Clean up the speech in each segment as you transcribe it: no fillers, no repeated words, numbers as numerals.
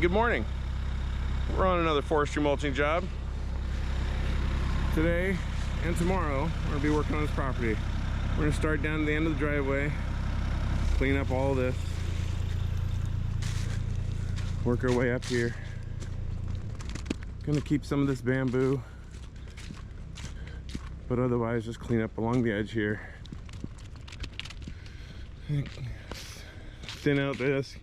good morning. We're on another forestry mulching job. Today and tomorrow, we're gonna be working on this property. We're gonna start down to the end of the driveway, clean up all of this, work our way up here. Gonna keep some of this bamboo, but otherwise just clean up along the edge here. Thin out this,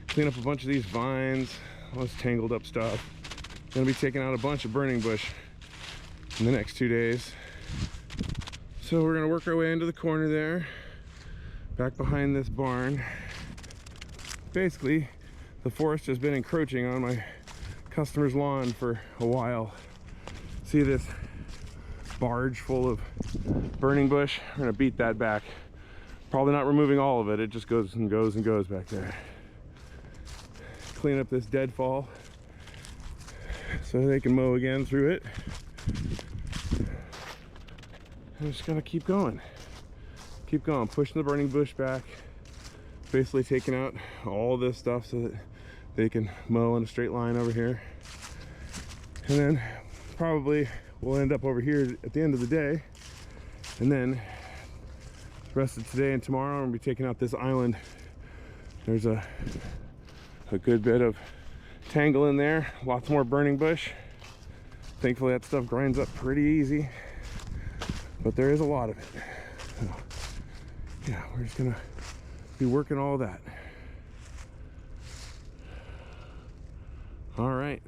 clean up a bunch of these vines, all this tangled up stuff. Gonna be taking out a bunch of burning bush in the next 2 days. So we're gonna work our way into the corner there, back behind this barn. Basically, the forest has been encroaching on my customer's lawn for a while. See this barge full of burning bush? We're gonna beat that back. Probably not removing all of it, it just goes and goes and goes back there. Clean up this deadfall so they can mow again through it. I'm just gonna keep going, pushing the burning bush back, basically taking out all this stuff so that they can mow in a straight line over here. And then probably we'll end up over here at the end of the day, and then the rest of today and tomorrow I'm gonna be taking out this island. There's a good bit of tangle in there, lots more burning bush. Thankfully that stuff grinds up pretty easy, but there is a lot of it. So, yeah, we're just gonna be working all that. All right.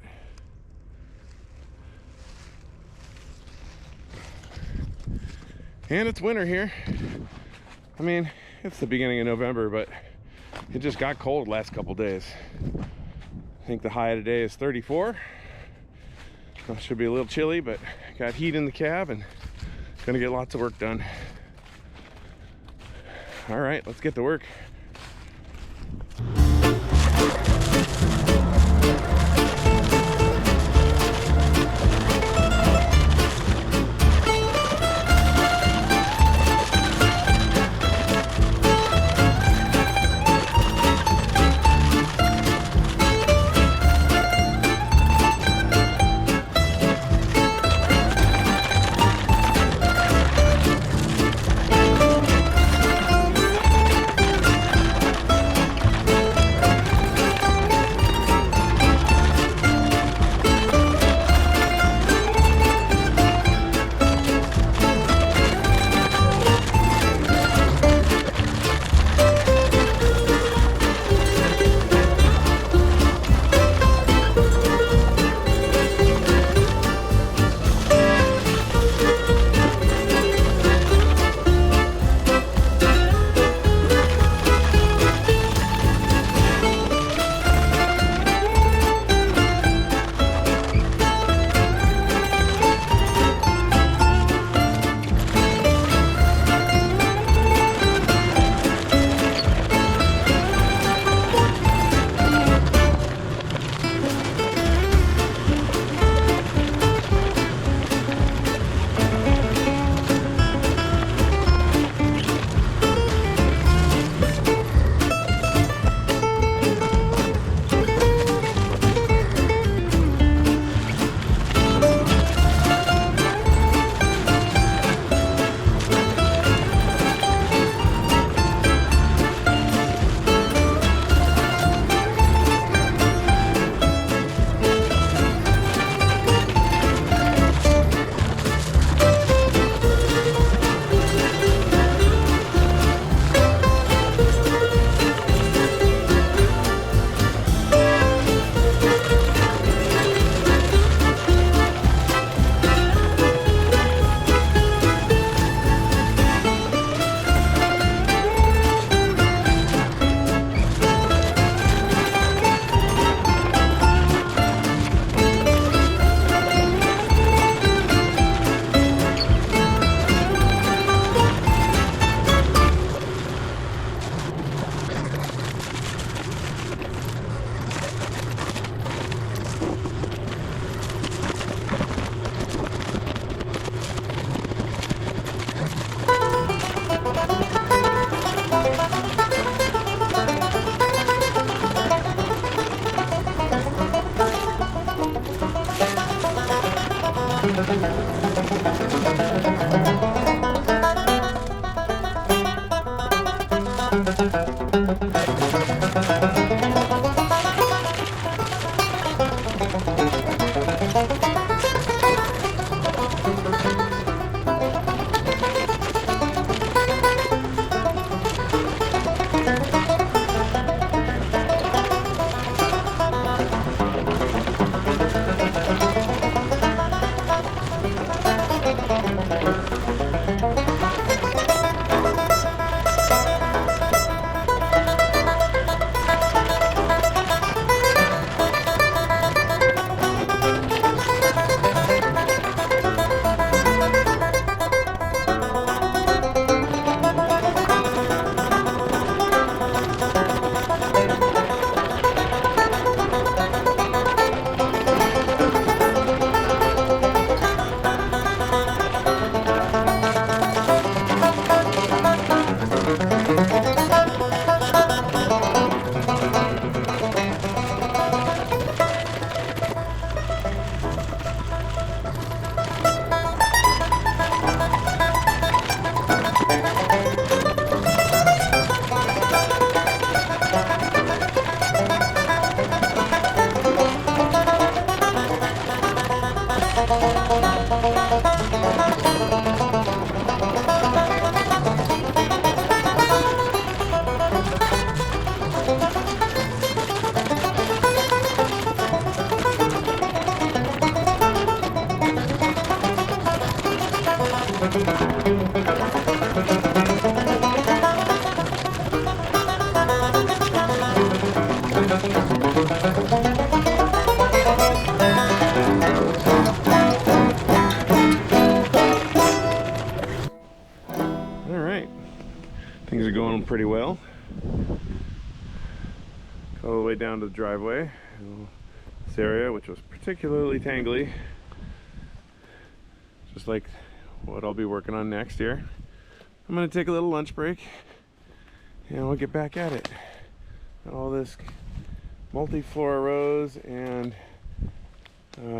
And it's winter here. I mean, it's the beginning of November, but it just got cold the last couple days. I think the high today is 34. Well, should be a little chilly, but got heat in the cab and gonna get lots of work done. All right, let's get to work. Things are going pretty well. All the way down to the driveway. This area, which was particularly tangly, just like what I'll be working on next here. I'm going to take a little lunch break and we'll get back at it. All this multiflora rose and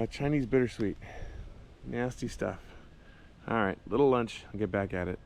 Chinese bittersweet. Nasty stuff. Alright, little lunch, I'll get back at it.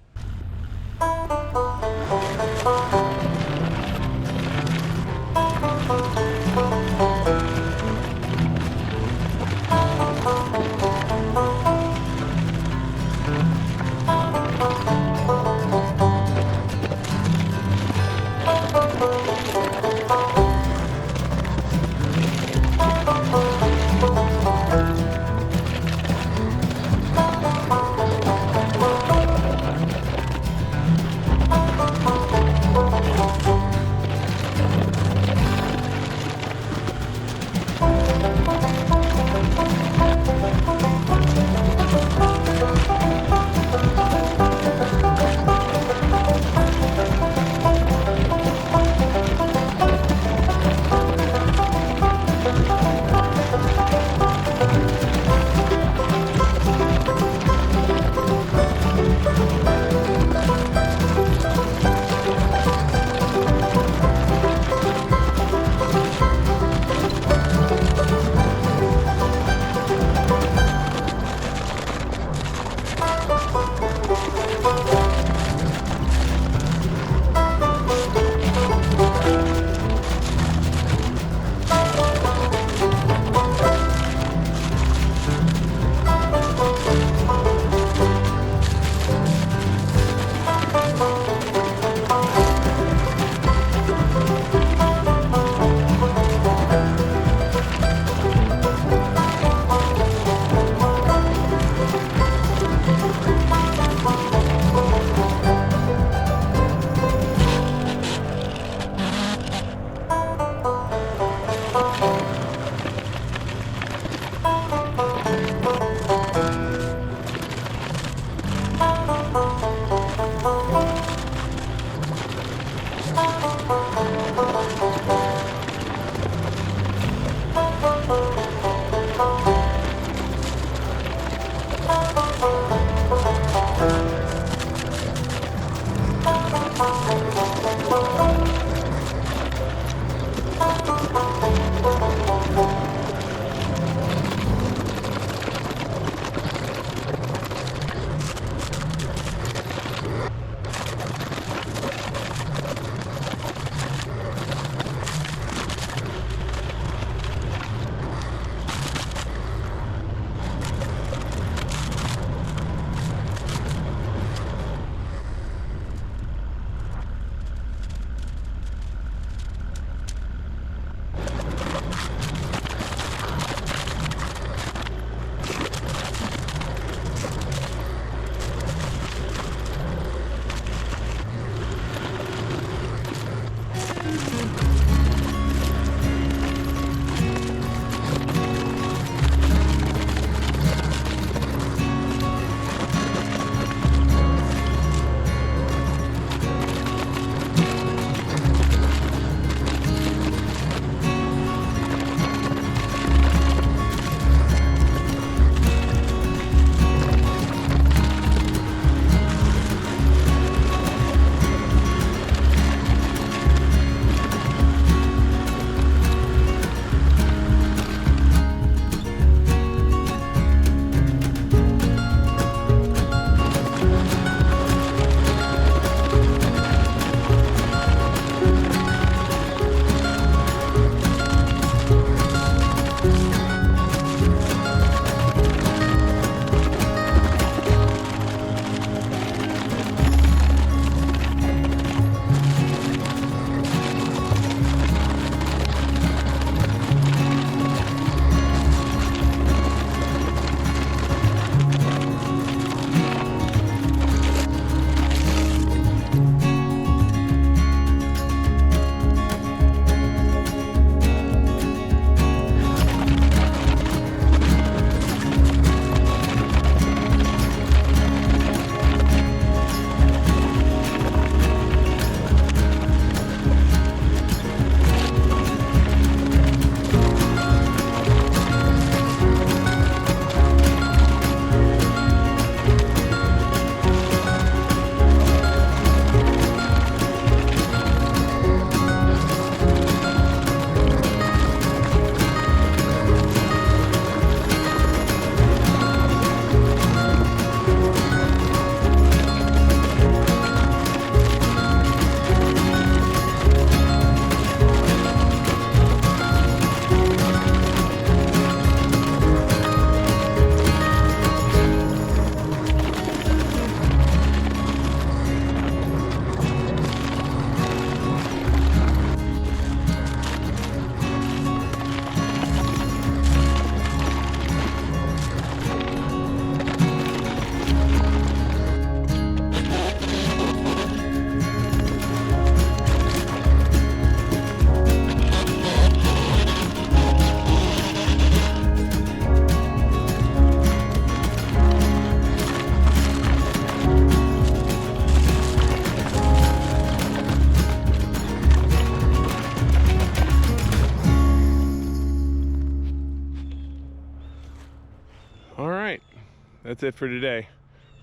that's it for today.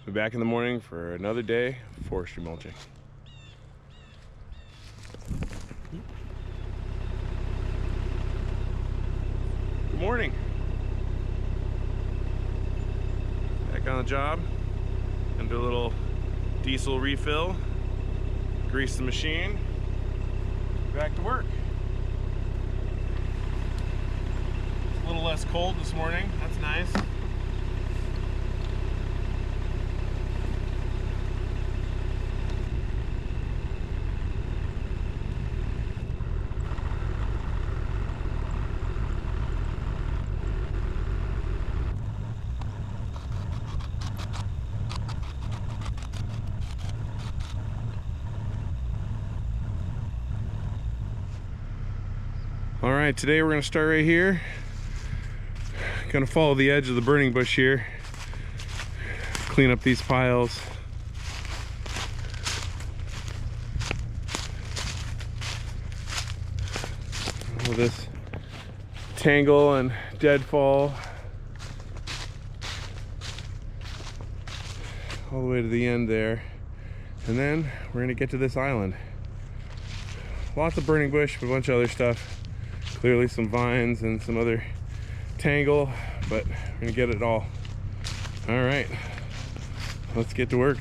Be back in the morning for another day of forestry mulching. Good morning. Back on the job. Gonna do a little diesel refill, grease the machine, back to work. It's a little less cold this morning, that's nice. All right, today we're gonna start right here. Gonna follow the edge of the burning bush here. Clean up these piles. All this tangle and deadfall. All the way to the end there. And then we're gonna get to this island. Lots of burning bush, but a bunch of other stuff. Clearly some vines and some other tangle, but we're gonna get it all. All right, let's get to work.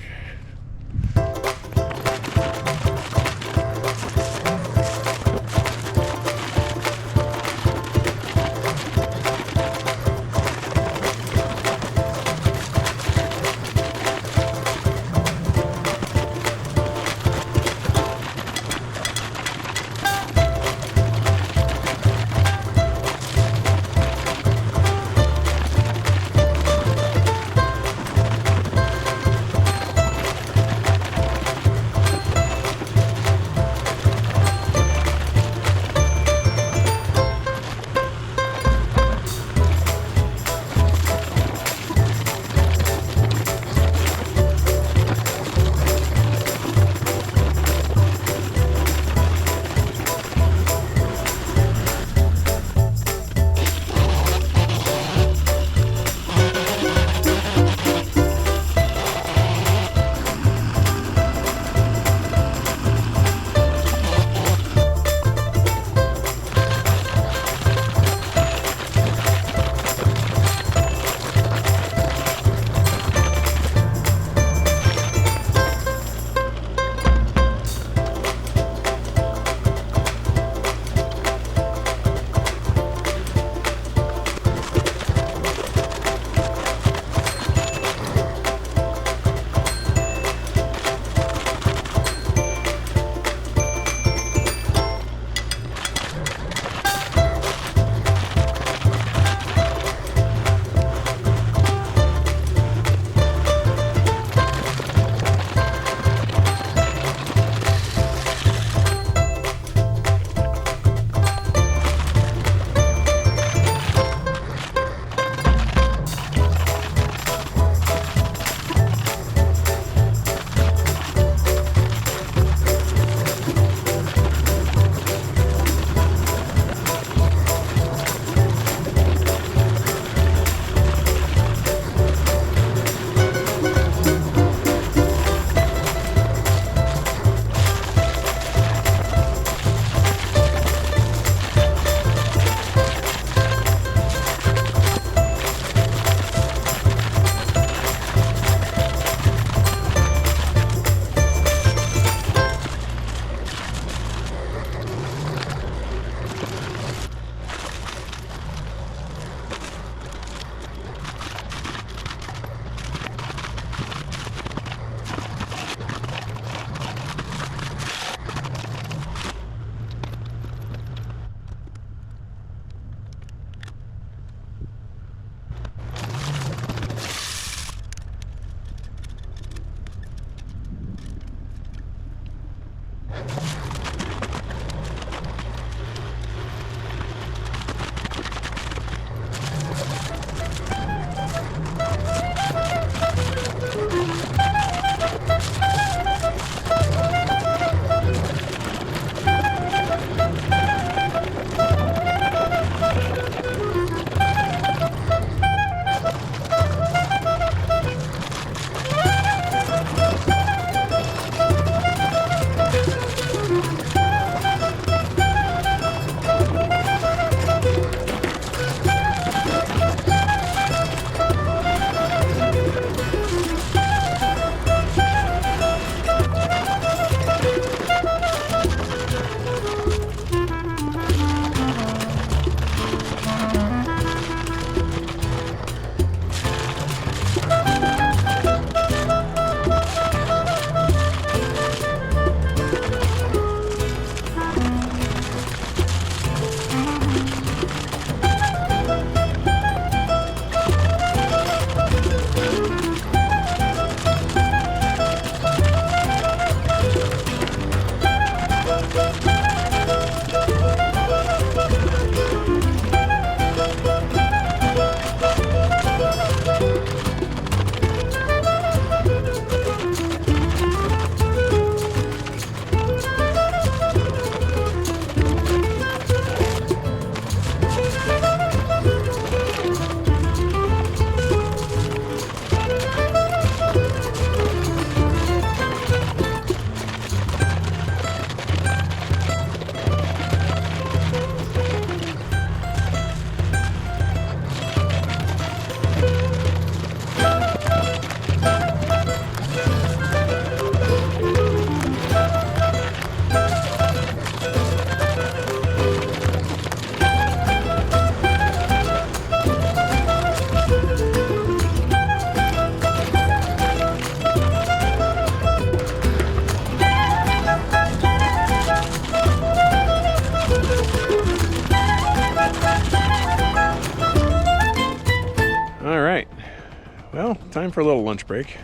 time for a little lunch break.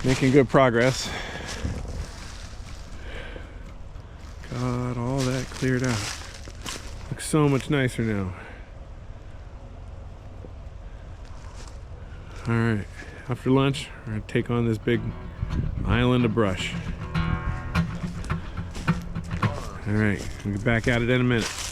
Making good progress. Got all that cleared out. Looks so much nicer now. Alright, after lunch, we're going to take on this big island of brush. Alright, we'll get back at it in a minute.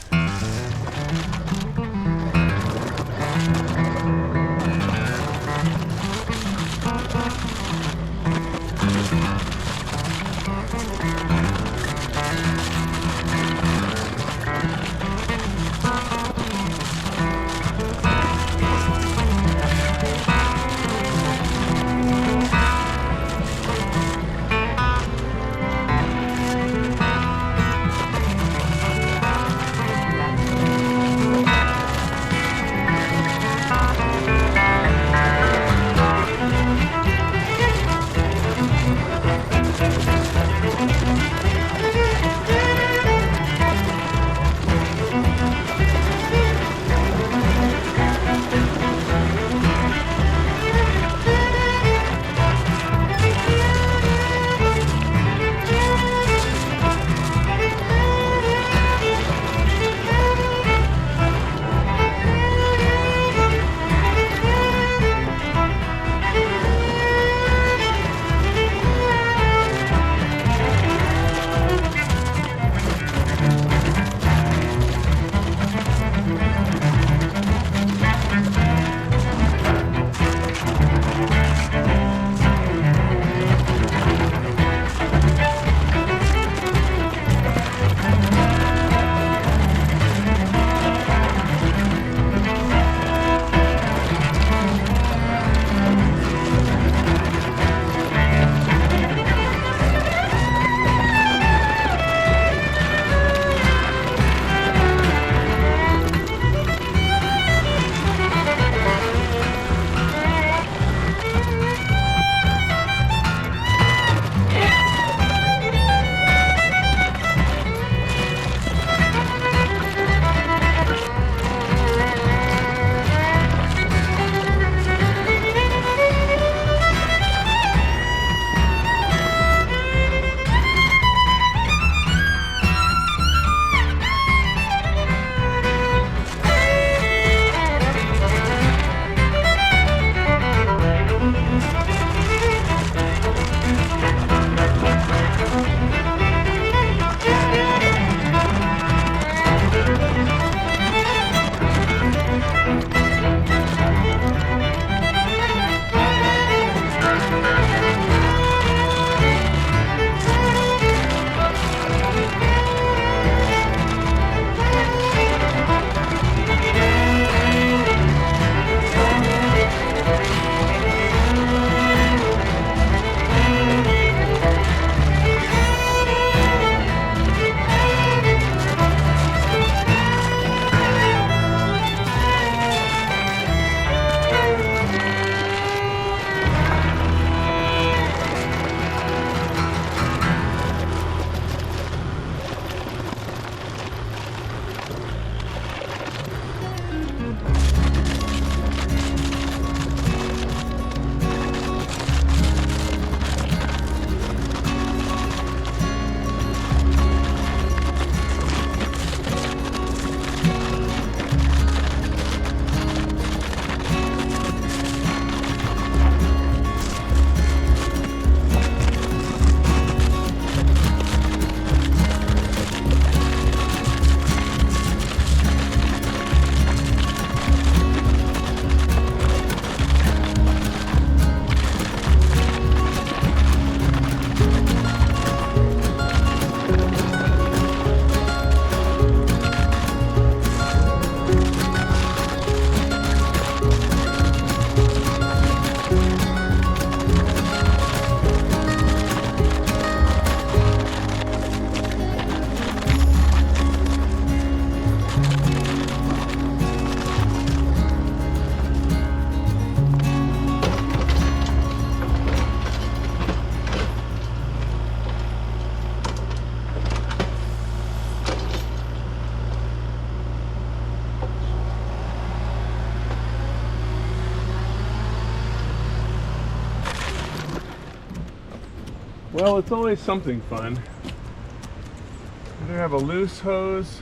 Well, it's always something fun. I do have a loose hose.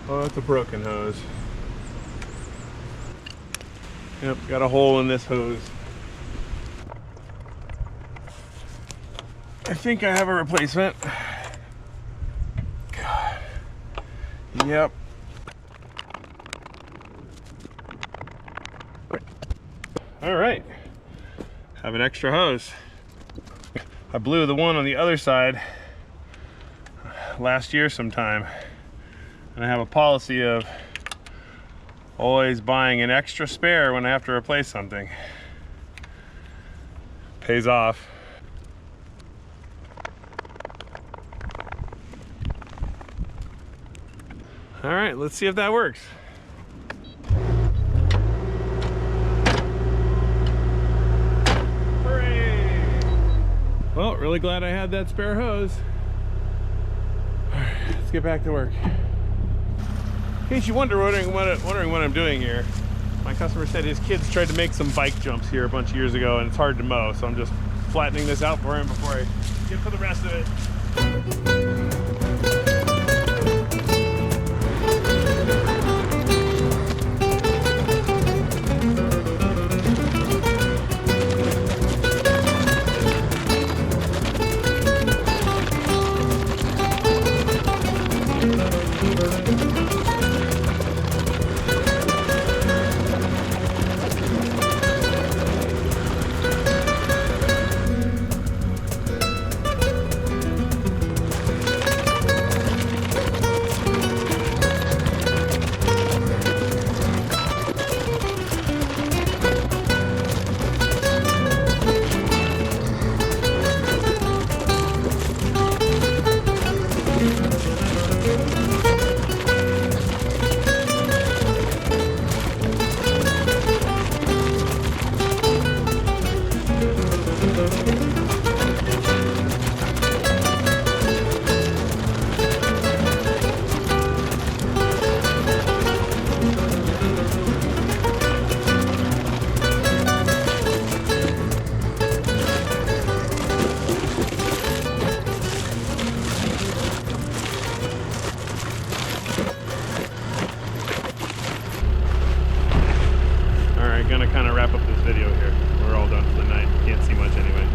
Oh, that's a broken hose. Yep, got a hole in this hose. I think I have a replacement. God. Yep. All right. Have an extra hose. I blew the one on the other side last year sometime. And I have a policy of always buying an extra spare when I have to replace something. Pays off. All right, let's see if that works. Hooray! Well, really glad I had that spare hose. All right, let's get back to work. In case you're wondering what I'm doing here, my customer said his kids tried to make some bike jumps here a bunch of years ago and it's hard to mow, so I'm just flattening this out for him before I get to the rest of it. Gonna kind of wrap up this video here. We're all done for the night. Can't see much anyway.